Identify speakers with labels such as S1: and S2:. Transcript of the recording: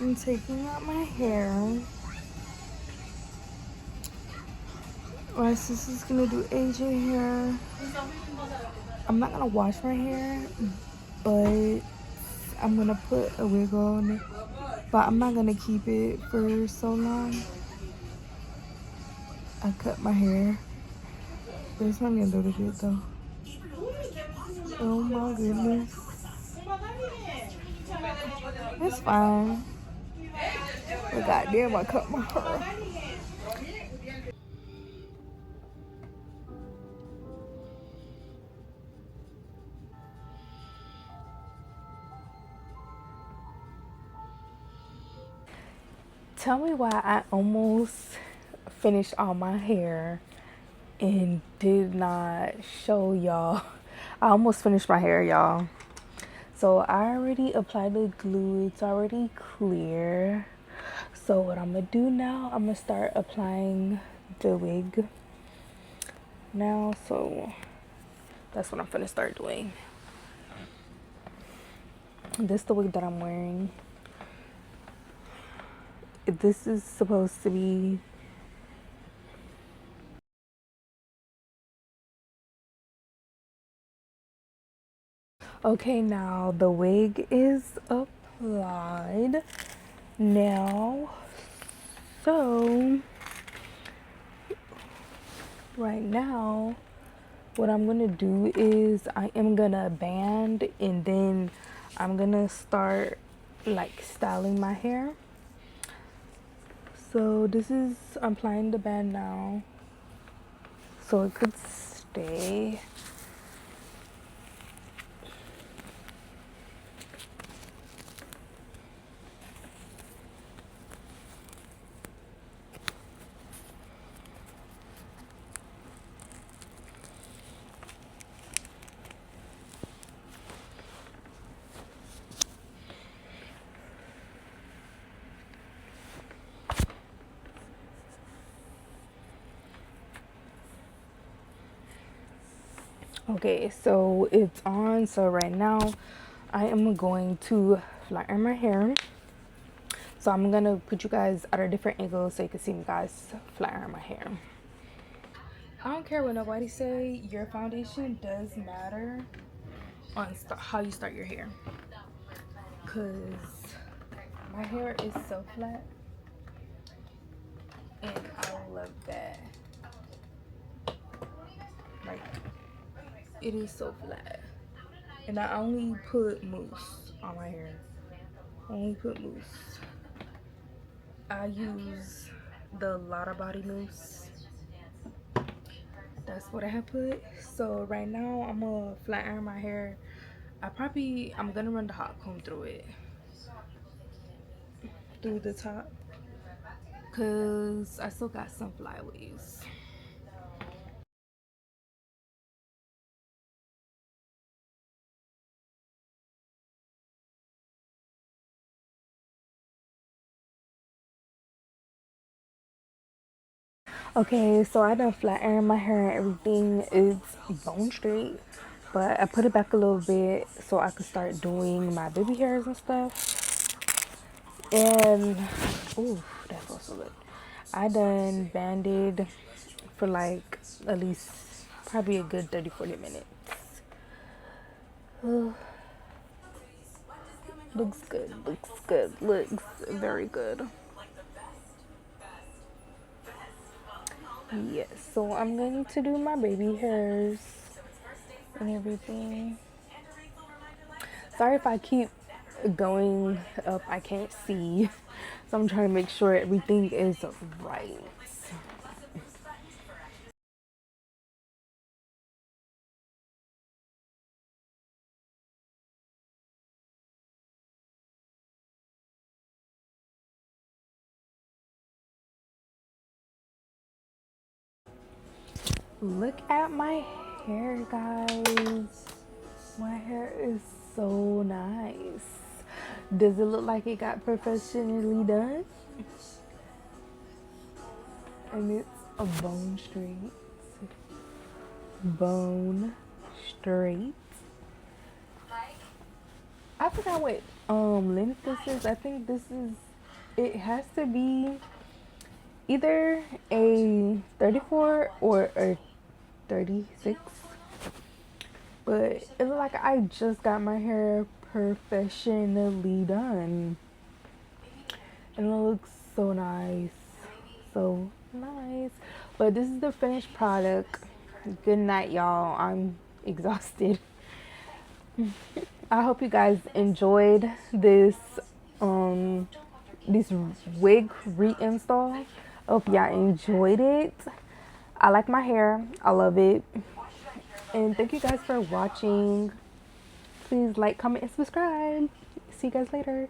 S1: I'm taking out my hair. My sister's gonna do AJ hair. I'm not gonna wash my hair, but I'm gonna put a wig on it. But I'm not gonna keep it for so long. I cut my hair. It's not a little bit though. Oh my goodness. It's fine. But goddamn, I cut my hair. Tell me why I almost finished all my hair and did not show y'all. I almost finished my hair, y'all. So I already applied the glue. It's already clear. So what I'm gonna do now, I'm gonna start applying the wig now. So that's what I'm gonna start doing. This is the wig that I'm wearing. This is supposed to be okay. Now the wig is applied now. So right now what I'm gonna do is I am gonna band, and then I'm gonna start like styling my hair. So this is, I'm applying the band now so it could stay. Okay, so it's on. So right now I am going to flat iron my hair. So I'm gonna put you guys at a different angle so you can see me guys flat iron my hair. I don't care what nobody say, your foundation does matter on how you start your hair, because my hair is so flat and I love that. Like, it is so flat, and I only put mousse on my hair. Only put mousse. I use the Lotta Body mousse. That's what I have put. So right now I'm gonna flat iron my hair. I'm gonna run the hot comb through it, through the top, because I still got some flyaways. Okay, so I done flat iron my hair and everything. It's bone straight, but I put it back a little bit so I could start doing my baby hairs and stuff. And ooh, that feels so good. I done banded for like at least probably a good 30-40 minutes. Looks good, looks good, looks very good. Yes, so I'm going to do my baby hairs and everything. Sorry if I keep going up, I can't see. So I'm trying to make sure everything is right. Look at my hair, guys. My hair is so nice. Does it look like it got professionally done? And it's a bone straight. Bone straight. I forgot what length this is. I think this is, it has to be either a 34 or a 36. But it looked like I just got my hair professionally done. And it looks so nice. So nice. But this is the finished product. Good night, y'all. I'm exhausted. I hope you guys enjoyed this wig reinstall. I hope y'all enjoyed it. I like my hair. I love it. And thank you guys for watching. Please like, comment, and subscribe. See you guys later.